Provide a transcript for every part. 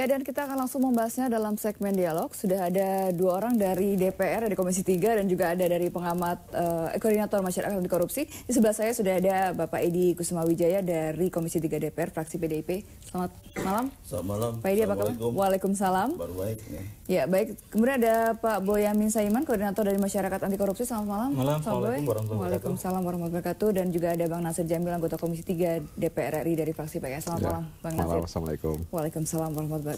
Ya, dan kita akan langsung membahasnya dalam segmen dialog. Sudah ada dua orang dari DPR, dari Komisi 3, dan juga ada dari pengamat koordinator masyarakat anti korupsi. Di sebelah saya sudah ada Bapak Edi Kusuma-Wijaya dari Komisi 3 DPR, fraksi PDIP. Selamat malam. Selamat malam. Pak Edi, apa kabar? Waalaikumsalam. Baru baik. Ya, baik. Kemudian ada Pak Boyamin Saiman, koordinator dari masyarakat anti korupsi. Selamat malam. Waalaikumsalam warahmatullahi wabarakatuh. Dan juga ada Bang Nasir Jamil, anggota Komisi 3 DPR RI dari fraksi PKS. Selamat malam, Bang Nasir. Assalamualaikum. Waalaikumsalam warahmatullahi wabarakatuh.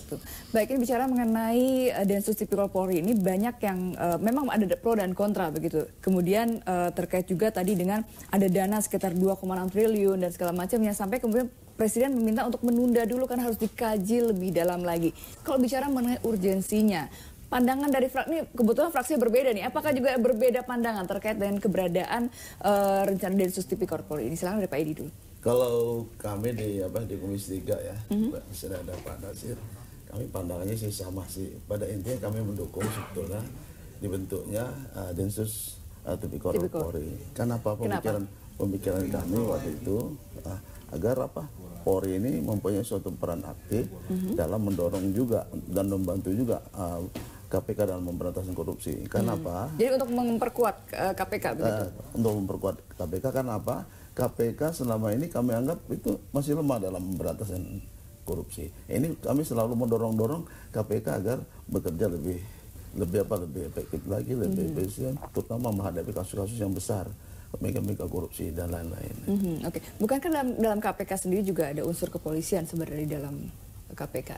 Baik, ini bicara mengenai Densus Tipikor Polri, ini banyak yang memang ada pro dan kontra begitu. Kemudian terkait juga tadi dengan ada dana sekitar 2,6 triliun dan segala macamnya, sampai kemudian Presiden meminta untuk menunda dulu karena harus dikaji lebih dalam lagi. Kalau bicara mengenai urgensinya, pandangan dari fraksi ini kebetulan fraksi berbeda nih. Apakah juga berbeda pandangan terkait dengan keberadaan rencana Densus Tipikor Polri ini? Silakan dari Pak Edi dulu. Kalau kami di Komisi 3 ya, sudah ada Pak Nasir, kami pandangannya sih sama sih. Pada intinya kami mendukung sebetulnya dibentuknya Densus Tipikor Polri. Kenapa pemikiran kami waktu itu agar Polri ini mempunyai suatu peran aktif dalam mendorong juga dan membantu juga KPK dalam pemberantasan korupsi. Kenapa? Jadi untuk memperkuat KPK begitu? Untuk memperkuat KPK, kenapa? KPK selama ini kami anggap itu masih lemah dalam pemberantasan korupsi. Ini kami selalu mendorong KPK agar bekerja lebih efektif lagi, lebih efisien, terutama menghadapi kasus-kasus yang besar, mega korupsi dan lain-lain. Oke, bukankah dalam KPK sendiri juga ada unsur kepolisian sebenarnya di dalam KPK?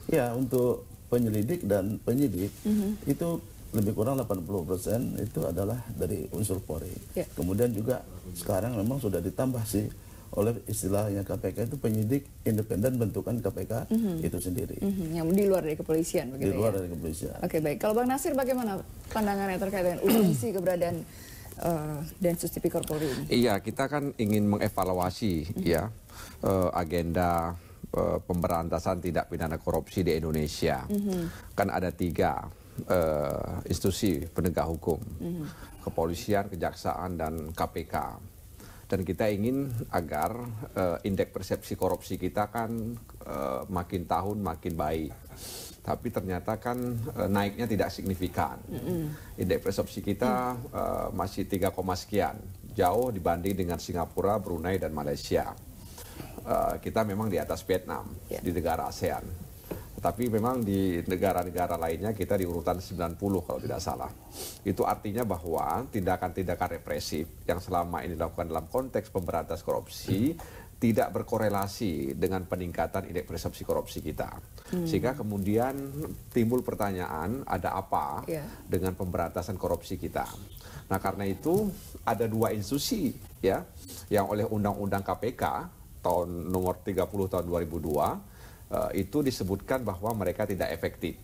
Ya, untuk penyelidik dan penyidik itu lebih kurang 80% itu adalah dari unsur Polri. Yeah. Kemudian juga sekarang memang sudah ditambah sih oleh istilahnya KPK itu penyidik independen bentukan KPK itu sendiri. Yang di luar dari kepolisian begitu. Di luar dari kepolisian. Oke, baik. Kalau Bang Nasir bagaimana pandangannya terkait dengan urgensi keberadaan Densus Tipikor Polri ini? Iya, kita kan ingin mengevaluasi ya agenda pemberantasan tindak pidana korupsi di Indonesia. Kan ada 3 institusi penegak hukum, kepolisian, kejaksaan, dan KPK. Dan kita ingin agar indeks persepsi korupsi kita kan makin tahun makin baik. Tapi ternyata kan naiknya tidak signifikan. Indeks persepsi kita masih 3, sekian, jauh dibanding dengan Singapura, Brunei, dan Malaysia. Kita memang di atas Vietnam, di negara ASEAN. Tapi memang di negara-negara lainnya kita di urutan 90 kalau tidak salah. Itu artinya bahwa tindakan-tindakan represif yang selama ini dilakukan dalam konteks pemberantasan korupsi tidak berkorelasi dengan peningkatan indeks persepsi korupsi kita. Sehingga kemudian timbul pertanyaan, ada apa dengan pemberantasan korupsi kita. Nah, karena itu ada 2 institusi ya yang oleh Undang-Undang KPK tahun nomor 30 tahun 2002 itu disebutkan bahwa mereka tidak efektif.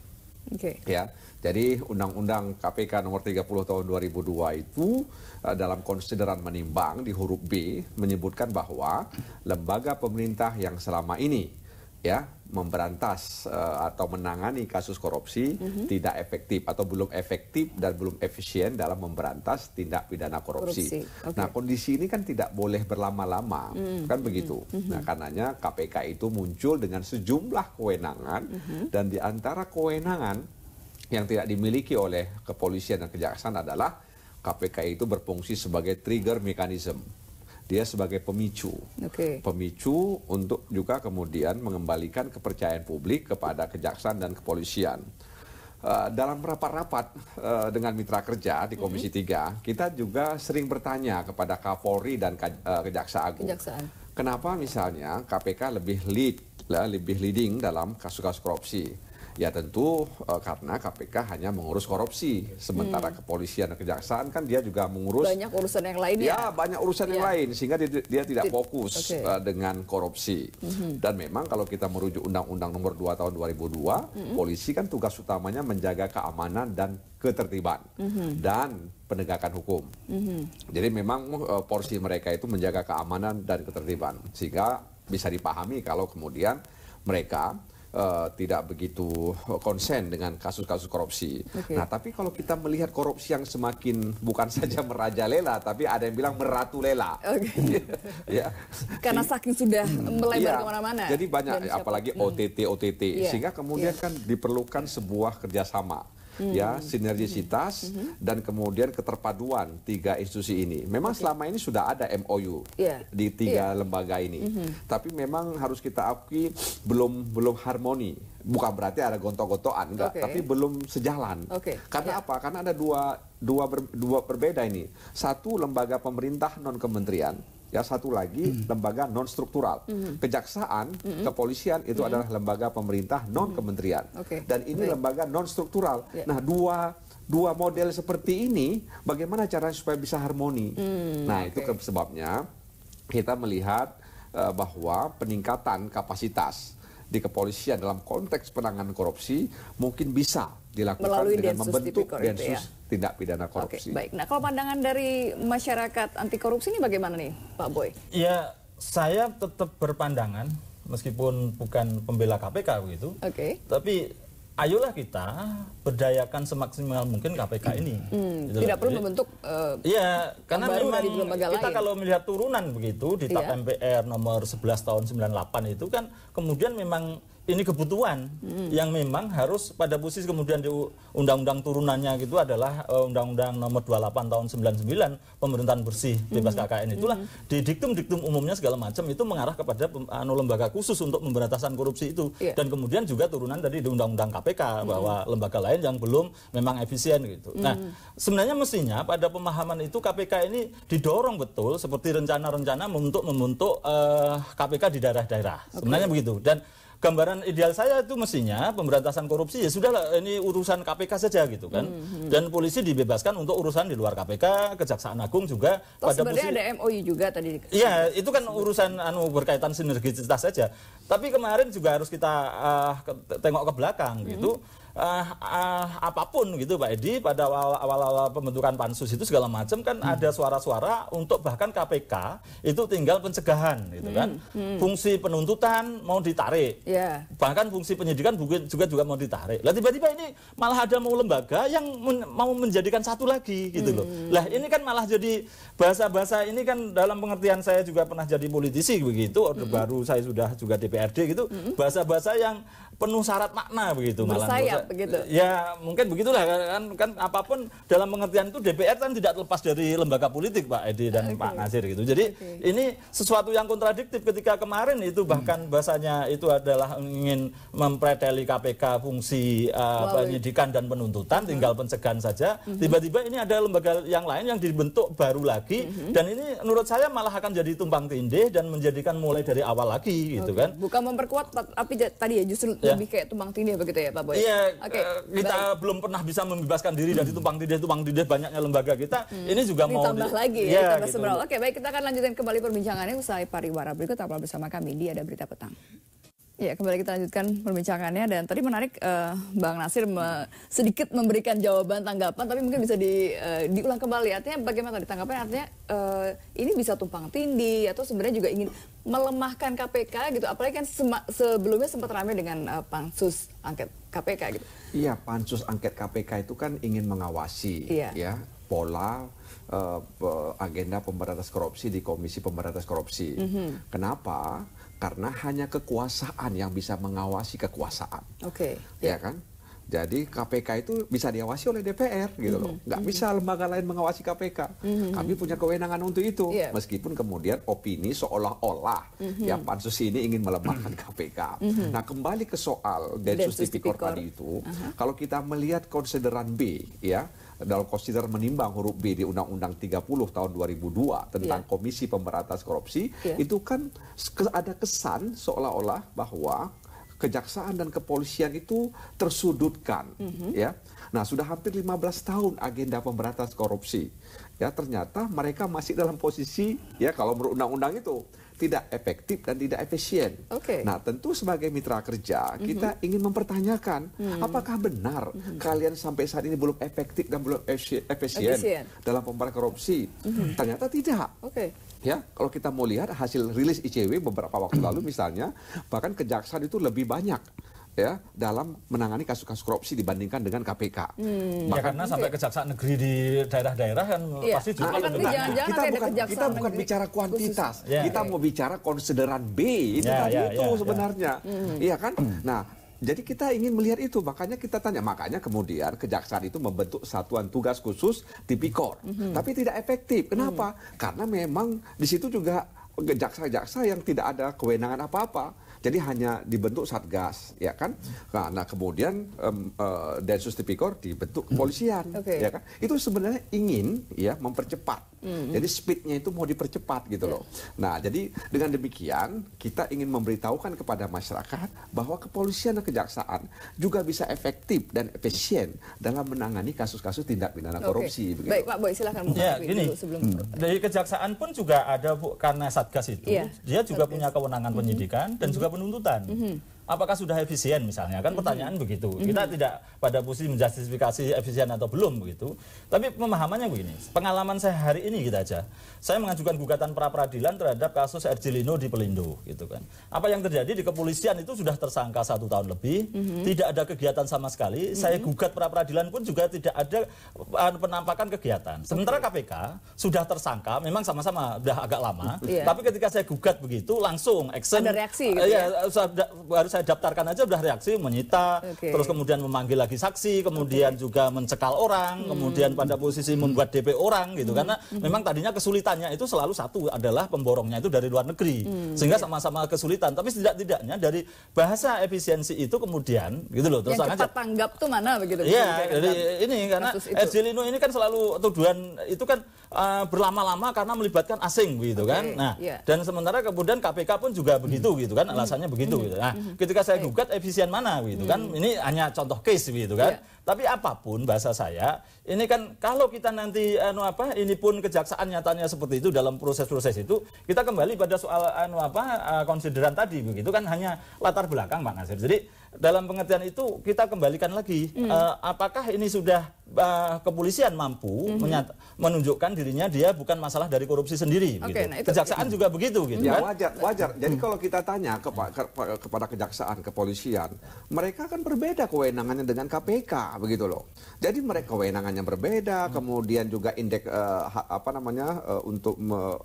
Ya, jadi Undang-Undang KPK nomor 30 tahun 2002 itu dalam konsideran menimbang di huruf B menyebutkan bahwa lembaga pemerintah yang selama ini ya memberantas atau menangani kasus korupsi tidak efektif atau belum efektif dan belum efisien dalam memberantas tindak pidana korupsi. Nah, kondisi ini kan tidak boleh berlama-lama, kan begitu. Nah, karenanya KPK itu muncul dengan sejumlah kewenangan dan di antara kewenangan yang tidak dimiliki oleh kepolisian dan kejaksaan adalah KPK itu berfungsi sebagai trigger mechanism. Dia sebagai pemicu, pemicu untuk juga kemudian mengembalikan kepercayaan publik kepada kejaksaan dan kepolisian. Dalam rapat-rapat dengan mitra kerja di Komisi 3, kita juga sering bertanya kepada Kapolri dan Kejaksaan Agung. Kenapa misalnya KPK lebih leading dalam kasus-kasus korupsi? Ya tentu karena KPK hanya mengurus korupsi, sementara kepolisian dan kejaksaan kan dia juga mengurus banyak urusan yang lain ya. Banyak urusan yang lain, sehingga dia tidak fokus dengan korupsi. Dan memang kalau kita merujuk Undang-Undang nomor 2 tahun 2002, polisi kan tugas utamanya menjaga keamanan dan ketertiban dan penegakan hukum. Jadi memang porsi mereka itu menjaga keamanan dan ketertiban, sehingga bisa dipahami kalau kemudian mereka tidak begitu konsen dengan kasus-kasus korupsi. Nah, tapi kalau kita melihat korupsi yang semakin bukan saja merajalela, tapi ada yang bilang meratulela. Ya. Karena saking sudah melebar kemana-mana. Jadi banyak, apalagi OTT, sehingga kemudian kan diperlukan sebuah kerjasama. Ya, sinergisitas dan kemudian keterpaduan tiga institusi ini. Memang selama ini sudah ada MOU di tiga lembaga ini, tapi memang harus kita akui belum harmoni. Bukan berarti ada gontok-gontokan, enggak, tapi belum sejalan. Karena apa? Karena ada dua berbeda ini. Satu lembaga pemerintah non kementerian. Ya, satu lagi lembaga non struktural. Kejaksaan, kepolisian itu adalah lembaga pemerintah non kementerian. Dan ini lembaga non struktural. Nah, dua model seperti ini bagaimana caranya supaya bisa harmoni? Nah, itu sebabnya kita melihat bahwa peningkatan kapasitas di kepolisian dalam konteks penanganan korupsi mungkin bisa dilakukan melalui dengan membentuk Densus Tindak Pidana Korupsi. Baik. Nah, kalau pandangan dari masyarakat anti korupsi ini bagaimana nih, Pak Boy? Ya, saya tetap berpandangan meskipun bukan pembela KPK begitu. Tapi ayolah kita berdayakan semaksimal mungkin KPK ini. Tidak perlu membentuk iya, karena memang kita lain. Kalau melihat turunan begitu di TAP MPR nomor 11 tahun 98 itu kan kemudian memang ini kebutuhan yang memang harus pada posisi kemudian di undang-undang turunannya gitu adalah undang-undang nomor 28 tahun 99 pemerintahan bersih bebas KKN itulah di diktum-diktum umumnya segala macam itu mengarah kepada lembaga khusus untuk pemberantasan korupsi itu dan kemudian juga turunan tadi di undang-undang KPK bahwa lembaga lain yang belum memang efisien gitu. Nah, sebenarnya mestinya pada pemahaman itu KPK ini didorong betul seperti rencana-rencana untuk membentuk KPK di daerah-daerah. Sebenarnya begitu. Dan gambaran ideal saya itu mestinya pemberantasan korupsi ya sudahlah ini urusan KPK saja gitu kan. Dan polisi dibebaskan untuk urusan di luar KPK, Kejaksaan Agung juga. Sebenarnya ada MOU juga tadi. Iya, itu kan urusan berkaitan sinergisitas saja. Tapi kemarin juga harus kita tengok ke belakang gitu. Apapun gitu Pak Edi pada awal-awal pembentukan pansus itu segala macam kan ada suara-suara untuk bahkan KPK itu tinggal pencegahan gitu kan. Fungsi penuntutan mau ditarik. Bahkan fungsi penyidikan juga mau ditarik. Lah tiba-tiba ini malah ada mau lembaga yang mau menjadikan satu lagi gitu loh. Lah ini kan malah jadi bahasa-bahasa ini kan dalam pengertian saya juga pernah jadi politisi begitu, Orde Baru saya sudah juga DPRD gitu. Bahasa-bahasa yang penuh syarat makna begitu malah begitu. Ya mungkin begitulah kan apapun dalam pengertian itu DPR kan tidak lepas dari lembaga politik Pak Edi dan Pak Nasir gitu. Jadi ini sesuatu yang kontradiktif ketika kemarin itu bahkan bahasanya itu adalah ingin mempreteli KPK fungsi penyidikan dan penuntutan tinggal pencegahan saja. Tiba-tiba ini ada lembaga yang lain yang dibentuk baru lagi dan ini menurut saya malah akan jadi tumpang tindih dan menjadikan mulai dari awal lagi gitu kan. Bukan memperkuat tapi tadi ya justru lebih kayak tumpang tindih begitu ya Pak Boy. Iya, kita belum pernah bisa membebaskan diri dari tumpang tindih banyaknya lembaga kita. Ini juga mau ditambah lagi ya, ditambah gitu. seberapa. Oke, baik, kita akan lanjutkan kembali perbincangannya usai pariwara berikut. Tetaplah bersama kami di Ada Berita Petang. Ya, kembali kita lanjutkan perbincangannya dan tadi menarik Bang Nasir sedikit memberikan jawaban tanggapan tapi mungkin bisa diulang kembali. Artinya bagaimana ditanggapan? Artinya ini bisa tumpang tindih atau sebenarnya juga ingin melemahkan KPK gitu. Apalagi kan sebelumnya sempat ramai dengan pansus angket KPK gitu. Iya, pansus angket KPK itu kan ingin mengawasi ya pola agenda pemberantasan korupsi di Komisi Pemberantasan Korupsi. Kenapa? Karena hanya kekuasaan yang bisa mengawasi kekuasaan. Ya kan? Jadi KPK itu bisa diawasi oleh DPR gitu loh. Nggak bisa lembaga lain mengawasi KPK. Kami punya kewenangan untuk itu. Meskipun kemudian opini seolah-olah ya pansus ini ingin melemahkan KPK. Nah, kembali ke soal Densus Tipikor tadi itu, kalau kita melihat konsideran B ya, dalam konsideran menimbang huruf B di Undang-Undang 30 tahun 2002 tentang Komisi Pemberantasan Korupsi, itu kan ada kesan seolah-olah bahwa kejaksaan dan kepolisian itu tersudutkan ya. Nah, sudah hampir 15 tahun agenda pemberantasan korupsi. Ya, ternyata mereka masih dalam posisi ya kalau menurut undang-undang itu tidak efektif dan tidak efisien. Nah, tentu sebagai mitra kerja kita ingin mempertanyakan apakah benar kalian sampai saat ini belum efektif dan belum efisien dalam pemberantasan korupsi. Ternyata tidak. Ya, kalau kita mau lihat hasil rilis ICW beberapa waktu lalu misalnya, bahkan kejaksaan itu lebih banyak ya dalam menangani kasus-kasus korupsi dibandingkan dengan KPK. Ya karena sampai kejaksaan negeri di daerah-daerah kan pasti juga lebih banyak. Kita bukan bicara kuantitas, kita mau bicara konsideran B itu sebenarnya, iya kan? Nah, jadi kita ingin melihat itu, makanya kita tanya, makanya kemudian kejaksaan itu membentuk satuan tugas khusus Tipikor, tapi tidak efektif. Kenapa? Karena memang di situ juga jaksa-jaksa yang tidak ada kewenangan apa-apa. Jadi hanya dibentuk satgas, ya kan? Nah kemudian Densus Tipikor dibentuk kepolisian, ya kan? Itu sebenarnya ingin ya mempercepat. Jadi speednya itu mau dipercepat gitu loh. Nah jadi dengan demikian kita ingin memberitahukan kepada masyarakat bahwa kepolisian dan kejaksaan juga bisa efektif dan efisien dalam menangani kasus-kasus tindak pidana korupsi. Begitu. Baik Pak Boy, silahkan. Ya gini, dari kejaksaan pun juga ada karena satgas itu, dia juga punya kewenangan penyidikan dan juga penuntutan. Apakah sudah efisien misalnya? Kan pertanyaan begitu. Kita tidak pada posisi menjustifikasi efisien atau belum begitu. Tapi pemahamannya begini. Pengalaman saya hari ini gitu aja. Saya mengajukan gugatan pra-peradilan terhadap kasus RJ Lino di Pelindo gitu kan. Apa yang terjadi di kepolisian itu sudah tersangka 1 tahun lebih, tidak ada kegiatan sama sekali. Saya gugat pra-peradilan pun juga tidak ada penampakan kegiatan. Sementara KPK sudah tersangka, memang sama-sama sudah agak lama. Tapi ketika saya gugat begitu langsung action. Ada reaksi gitu ya? Baru saya daftarkan aja udah reaksi menyita, terus kemudian memanggil lagi saksi, kemudian juga mencekal orang, kemudian pada posisi membuat DP orang gitu. Karena memang tadinya kesulitannya itu selalu satu adalah pemborongnya itu dari luar negeri, sehingga sama-sama kesulitan. Tapi setidak-tidaknya dari bahasa efisiensi itu kemudian gitu loh. Terus yang cepat tanggap tuh mana begitu? Iya, ini karena RJ Lino ini kan selalu tuduhan itu kan berlama-lama karena melibatkan asing gitu kan. Nah, dan sementara kemudian KPK pun juga begitu gitu kan, alasannya begitu gitu. Nah, ketika saya gugat efisien mana gitu kan, ini hanya contoh case gitu kan. Tapi apapun bahasa saya, ini kan kalau kita nanti ini pun kejaksaan nyatanya seperti itu dalam proses-proses itu, kita kembali pada soal konsideran tadi begitu kan, hanya latar belakang Pak Nasir. Jadi dalam pengertian itu kita kembalikan lagi apakah ini sudah kepolisian mampu menunjukkan dirinya dia bukan masalah dari korupsi sendiri gitu. Nah, kejaksaan juga begitu gitu ya, kan. wajar. Jadi kalau kita tanya kepada kejaksaan, kepolisian, mereka kan berbeda kewenangannya dengan KPK begitu loh. Jadi mereka kewenangannya berbeda, kemudian juga indeks untuk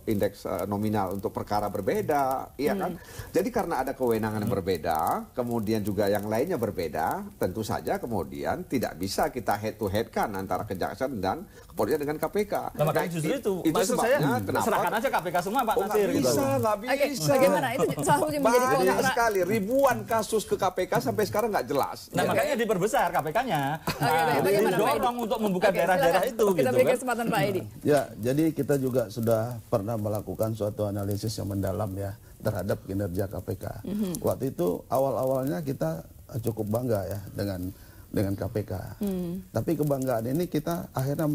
indeks nominal untuk perkara berbeda, iya kan? Jadi karena ada kewenangan yang berbeda, kemudian juga yang lainnya berbeda, tentu saja kemudian tidak bisa kita head to head kan antara kejaksaan dan kepolisian dengan KPK. Nah, makanya justru itu maksud saya serahkan aja KPK semua Pak Nasir gitu. Nggak bisa. Bagaimana itu salah satu yang menjadi banyak sekali ribuan kasus ke KPK sampai sekarang nggak jelas. Nah, makanya diperbesar KPK-nya. Didorong untuk membuka daerah-daerah itu kita gitu beri kan. kesempatan Pak Edi. Ya, jadi kita juga sudah pernah melakukan suatu analisis yang mendalam ya terhadap kinerja KPK. Waktu itu awal-awalnya kita cukup bangga ya dengan KPK. Tapi kebanggaan ini kita akhirnya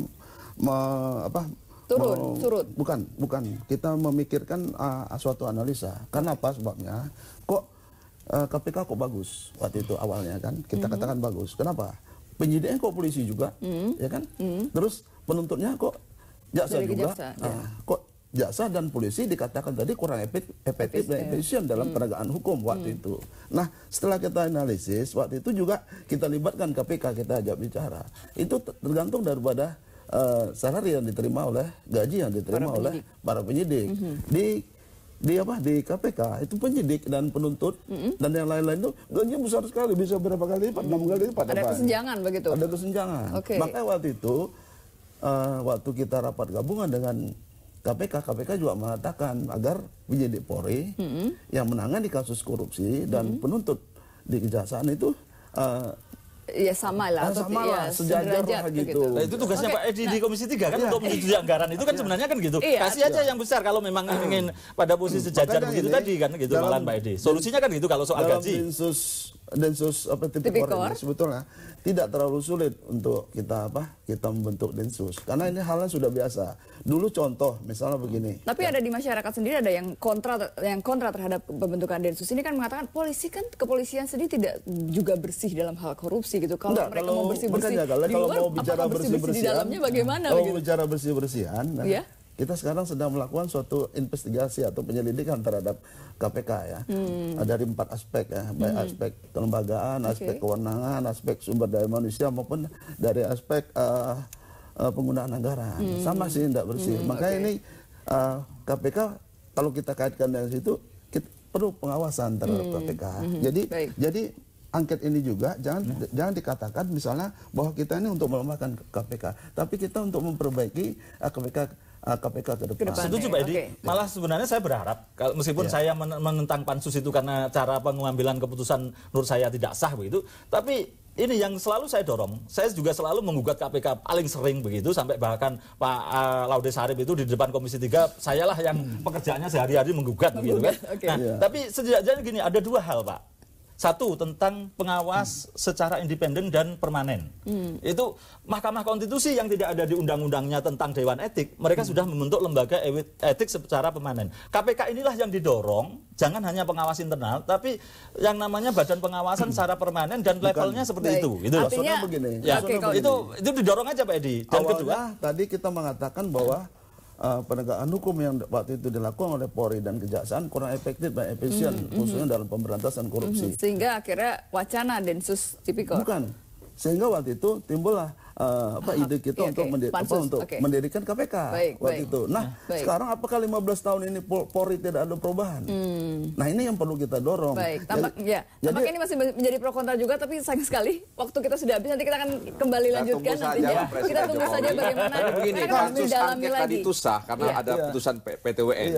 surut. Bukan. Kita memikirkan suatu analisa. Karena apa sebabnya? Kok KPK kok bagus waktu itu awalnya kan? Kita katakan bagus. Kenapa? Penyidiknya kok polisi juga, ya kan? Terus penuntutnya kok jaksa dari juga. Kejaksaan, kok jaksa dan polisi dikatakan tadi kurang efektif dan efisien dalam penegakan hukum waktu itu. Nah, setelah kita analisis waktu itu juga kita libatkan KPK, kita ajak bicara. Itu tergantung daripada salari yang diterima oleh gaji yang diterima oleh para penyidik. Di KPK itu penyidik dan penuntut dan yang lain-lain itu gajinya besar sekali, bisa berapa kali lipat, 6 kali lipat. Ada kesenjangan begitu. Ada kesenjangan. Makanya waktu itu waktu kita rapat gabungan dengan KPK juga mengatakan agar penyidik Polri yang menangani kasus korupsi dan penuntut di kejaksaan itu ya sama lah, sejajar lah gitu. Nah, itu tugasnya Pak Edi di Komisi 3 kan untuk menyetujui anggaran itu kan sebenarnya kan gitu. Kasih aja yang besar kalau memang ingin pada posisi sejajar begitu tadi kan gitu malahan Pak Edi. Solusinya kan gitu kalau soal gaji. Densus Tipikor ini sebetulnya tidak terlalu sulit untuk kita membentuk Densus karena ini halnya sudah biasa. Dulu contoh misalnya begini. Tapi ada di masyarakat sendiri ada yang kontra terhadap pembentukan Densus ini kan mengatakan kepolisian sendiri tidak juga bersih dalam hal korupsi gitu. Kalau mereka mau bersih-bersih di luar, kalau mau bicara bersih-bersihan di dalamnya bagaimana? Kalau bicara bersih-bersihan, kita sekarang sedang melakukan suatu investigasi atau penyelidikan terhadap KPK ya. Dari 4 aspek ya, baik aspek kelembagaan, aspek kewenangan, aspek sumber daya manusia maupun dari aspek penggunaan anggaran. Sama sih, tidak bersih. Makanya ini KPK kalau kita kaitkan dengan situ, kita perlu pengawasan terhadap KPK. Jadi angket ini juga jangan dikatakan misalnya bahwa kita ini untuk melemahkan KPK, tapi kita untuk memperbaiki KPK ke depan. Setuju Pak Edi. Malah sebenarnya saya berharap, meskipun saya menentang pansus itu karena cara pengambilan keputusan menurut saya tidak sah begitu, tapi ini yang selalu saya dorong. Saya juga selalu menggugat KPK paling sering begitu, sampai bahkan Pak Laude Sarip itu di depan Komisi 3, sayalah yang pekerjaannya sehari-hari menggugat begitu kan. Nah, tapi setidaknya gini, ada 2 hal Pak. Satu, tentang pengawas secara independen dan permanen. Itu Mahkamah Konstitusi yang tidak ada di undang-undangnya tentang Dewan Etik, mereka sudah membentuk lembaga etik secara permanen. KPK inilah yang didorong, jangan hanya pengawas internal, tapi yang namanya badan pengawasan secara permanen dan levelnya seperti itu. Gitu. Maksudnya begini. Ya, itu didorong aja Pak Edi. Dan awalnya, kedua, tadi kita mengatakan bahwa penegakan hukum yang waktu itu dilakukan oleh Polri dan Kejaksaan kurang efektif dan efisien, khususnya dalam pemberantasan korupsi. Sehingga akhirnya wacana Densus Tipikor. Bukan. Sehingga waktu itu timbullah ide kita untuk mendirikan KPK waktu itu. Nah, sekarang apakah 15 tahun ini Polri tidak ada perubahan? Nah, ini yang perlu kita dorong. Tampaknya ini masih menjadi pro kontra juga, tapi sayang sekali waktu kita sudah habis. Nanti kita akan kembali lanjutkan nantinya. Kita tunggu saja bagaimana. Begini, pansus angket tadi itu sah karena ada putusan PTWN.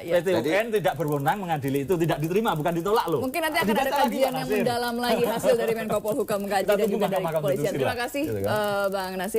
PTWN tidak berwenang mengadili itu, tidak diterima, bukan ditolak loh. Mungkin nanti akan ada kajian yang mendalam lagi hasil dari Menko Polhukam mengkaji dan juga dari kepolisian. Terima kasih Bang Nasir.